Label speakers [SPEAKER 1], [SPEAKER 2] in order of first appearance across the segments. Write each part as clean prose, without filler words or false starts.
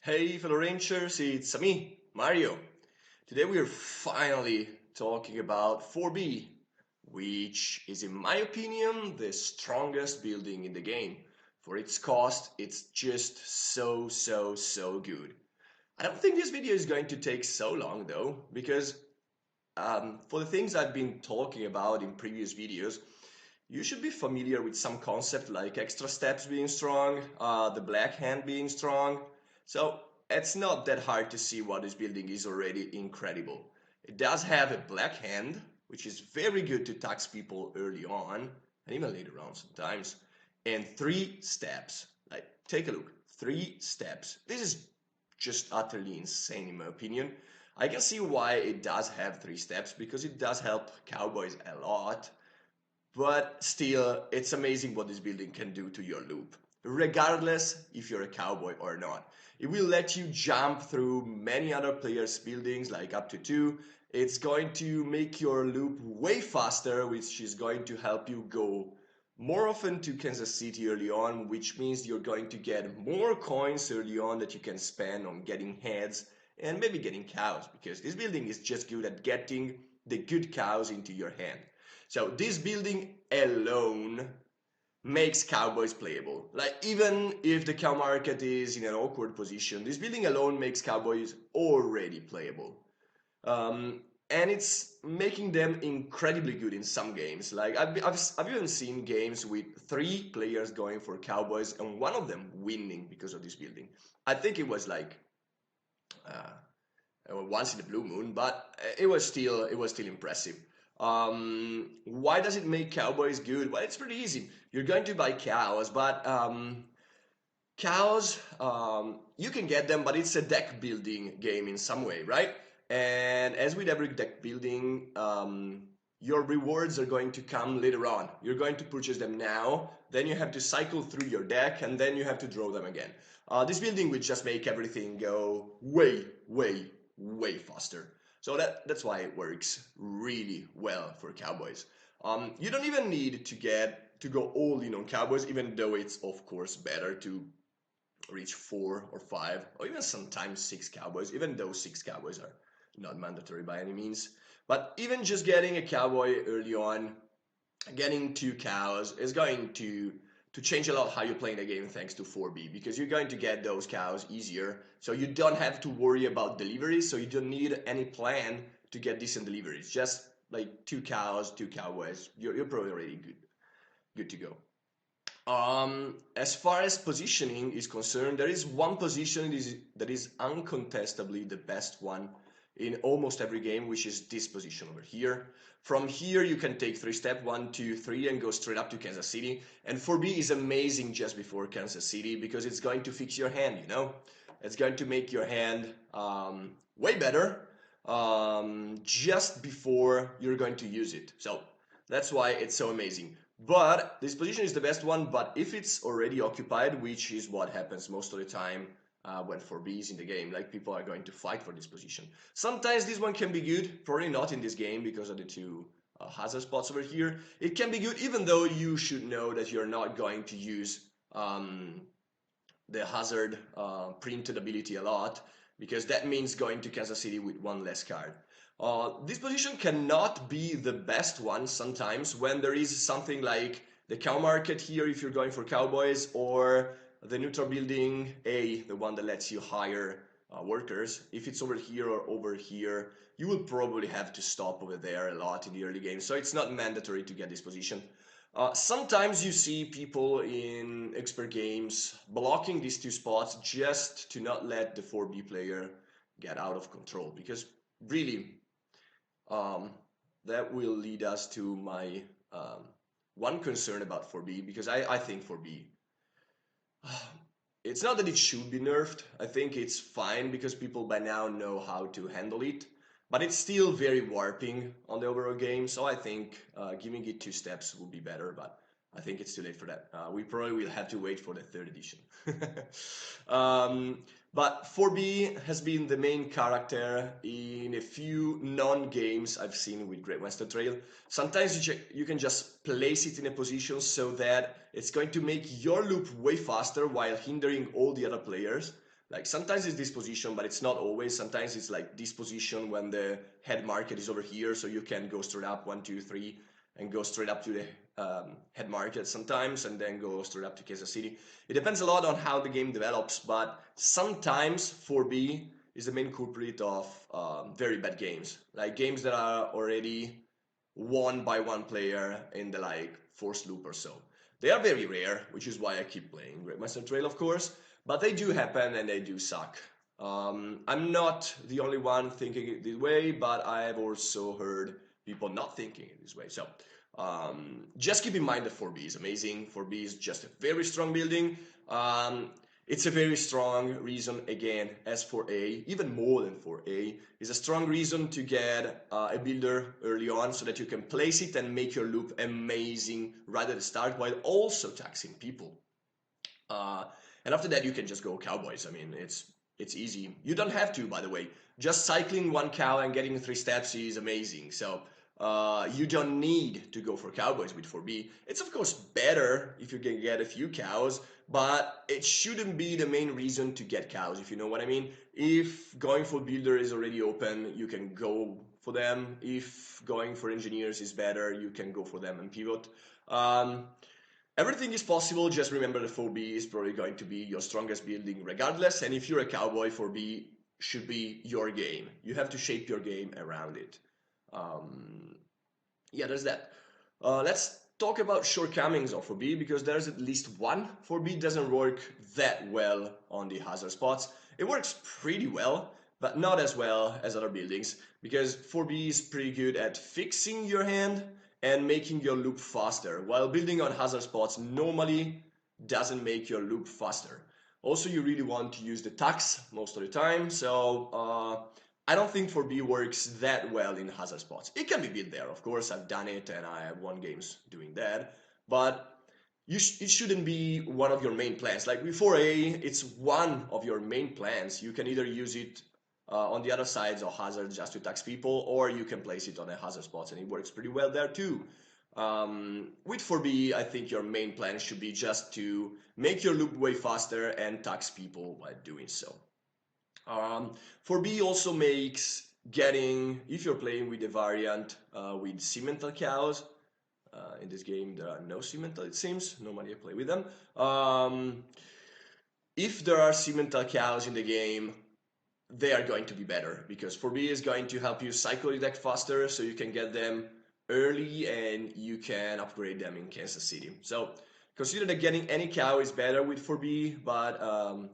[SPEAKER 1] Hey fellow Rangers, it's me, Mario. Today we are finally talking about 4B, which is in my opinion the strongest building in the game. For its cost, it's just so good. I don't think this video is going to take so long though, because for the things I've been talking about in previous videos, you should be familiar with some concept like extra steps being strong, the black hand being strong. So it's not that hard to see what this building is already incredible. It does have a black hand, which is very good to tax people early on, and even later on sometimes, and 3 steps. Like, take a look, 3 steps. This is just utterly insane in my opinion. I can see why it does have 3 steps, because it does help cowboys a lot, but still, it's amazing what this building can do to your loop, regardless if you're a cowboy or not. It will let you jump through many other players' buildings, like up to 2. It's going to make your loop way faster, which is going to help you go more often to Kansas City early on, which means you're going to get more coins early on that you can spend on getting heads and maybe getting cows, because this building is just good at getting the good cows into your hand. So this building alone makes cowboys playable. Like, even if the cow market is in an awkward position, this building alone makes cowboys already playable. And it's making them incredibly good in some games. Like, I've even seen games with 3 players going for cowboys and one of them winning because of this building. I think it was like once in a blue moon, but it was still impressive. Why does it make cowboys good? Well, it's pretty easy. You're going to buy cows, but cows, you can get them, but it's a deck building game in some way, right? And as with every deck building, your rewards are going to come later on. You're going to purchase them now, then you have to cycle through your deck, and then you have to draw them again. This building will just make everything go way faster. So that's why it works really well for cowboys. You don't even need to go all in on cowboys, even though it's of course better to reach 4 or 5 or even sometimes 6 cowboys, even though 6 cowboys are not mandatory by any means. But even just getting a cowboy early on, getting 2 cows is going to change a lot how you're playing the game thanks to 4B, because you're going to get those cows easier, so you don't have to worry about deliveries, so you don't need any plan to get decent deliveries. Just like 2 cows, 2 cowboys, you're probably already good to go. As far as positioning is concerned, there is one position that is uncontestably the best one in almost every game, which is this position over here. From here, you can take 3 step, 1, 2, 3, and go straight up to Kansas City. And 4B is amazing just before Kansas City, because it's going to fix your hand, you know? It's going to make your hand way better just before you're going to use it. So that's why it's so amazing. But this position is the best one, but if it's already occupied, which is what happens most of the time when 4B is in the game, like people are going to fight for this position. Sometimes this one can be good, probably not in this game because of the 2 hazard spots over here. It can be good, even though you should know that you're not going to use the hazard printed ability a lot, because that means going to Kansas City with 1 less card. This position cannot be the best one sometimes when there is something like the cow market here if you're going for cowboys, or the neutral building A, the one that lets you hire workers. If it's over here or over here, you will probably have to stop over there a lot in the early game, so it's not mandatory to get this position. Sometimes you see people in expert games blocking these 2 spots just to not let the 4B player get out of control, because really that will lead us to my one concern about 4B, because I think 4B, it's not that it should be nerfed. I think it's fine because people by now know how to handle it, but it's still very warping on the overall game, so I think giving it 2 steps would be better, but I think it's too late for that. We probably will have to wait for the 3rd edition. But 4B has been the main character in a few non-games I've seen with Great Western Trail. Sometimes you can just place it in a position so that it's going to make your loop way faster while hindering all the other players. Like sometimes it's this position, but it's not always. Sometimes it's like this position when the head market is over here, so you can go straight up 1, 2, 3, and go straight up to the head market sometimes, and then go straight up to Kansas City. It depends a lot on how the game develops, but sometimes 4B is the main culprit of very bad games, like games that are already won by one player in the like fourth loop or so. They are very rare, which is why I keep playing Great Master Trail, of course, but they do happen and they do suck. I'm not the only one thinking it this way, but I have also heard people not thinking it this way. So just keep in mind that 4B is amazing. 4B is just a very strong building. It's a very strong reason, again, as 4A, even more than 4A, is a strong reason to get a builder early on so that you can place it and make your loop amazing right at the start while also taxing people. And after that, you can just go Cowboys. I mean, it's easy. You don't have to, by the way. Just cycling one cow and getting 3 steps is amazing. So you don't need to go for Cowboys with 4B. It's of course better if you can get a few cows, but it shouldn't be the main reason to get cows, if you know what I mean. If going for builder is already open, you can go for them. If going for engineers is better, you can go for them and pivot. Everything is possible, just remember that 4B is probably going to be your strongest building regardless, and if you're a cowboy, 4B should be your game. You have to shape your game around it. Yeah, there's that. Let's talk about shortcomings of 4B, because there's at least one. 4B doesn't work that well on the hazard spots. It works pretty well, but not as well as other buildings, because 4B is pretty good at fixing your hand and making your loop faster, while building on hazard spots normally doesn't make your loop faster. Also, you really want to use the tax most of the time, so I don't think 4B works that well in hazard spots. It can be built there, of course, I've done it and I have won games doing that, but it shouldn't be one of your main plans. Like with 4A, it's one of your main plans. You can either use it on the other sides of hazard just to tax people, or you can place it on a hazard spots and it works pretty well there too. With 4B, I think your main plan should be just to make your loop way faster and tax people while doing so. 4B also makes getting, if you're playing with a variant with Cimental cows, in this game there are no Cimental it seems, normally I play with them. If there are Cimental cows in the game, they are going to be better, because 4B is going to help you cycle your deck faster so you can get them early and you can upgrade them in Kansas City. So consider that getting any cow is better with 4B, but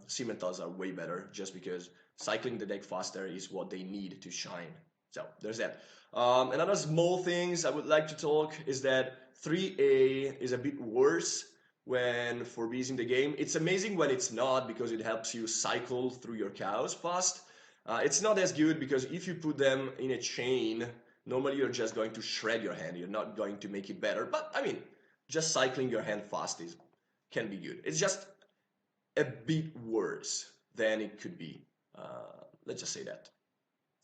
[SPEAKER 1] Cimentals are way better just because cycling the deck faster is what they need to shine. So there's that. Another small things I would like to talk is that 3A is a bit worse when 4B is in the game. It's amazing when it's not, because it helps you cycle through your cows fast. It's not as good because if you put them in a chain, normally you're just going to shred your hand. You're not going to make it better. But I mean, just cycling your hand fast can be good. It's just a bit worse than it could be. Let's just say that.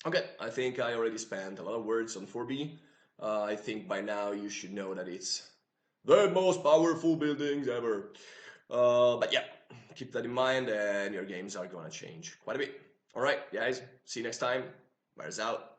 [SPEAKER 1] Okay, I think I already spent a lot of words on 4B. I think by now you should know that it's the most powerful buildings ever. But yeah, keep that in mind and your games are gonna change quite a bit. Alright, guys, see you next time. Bears out.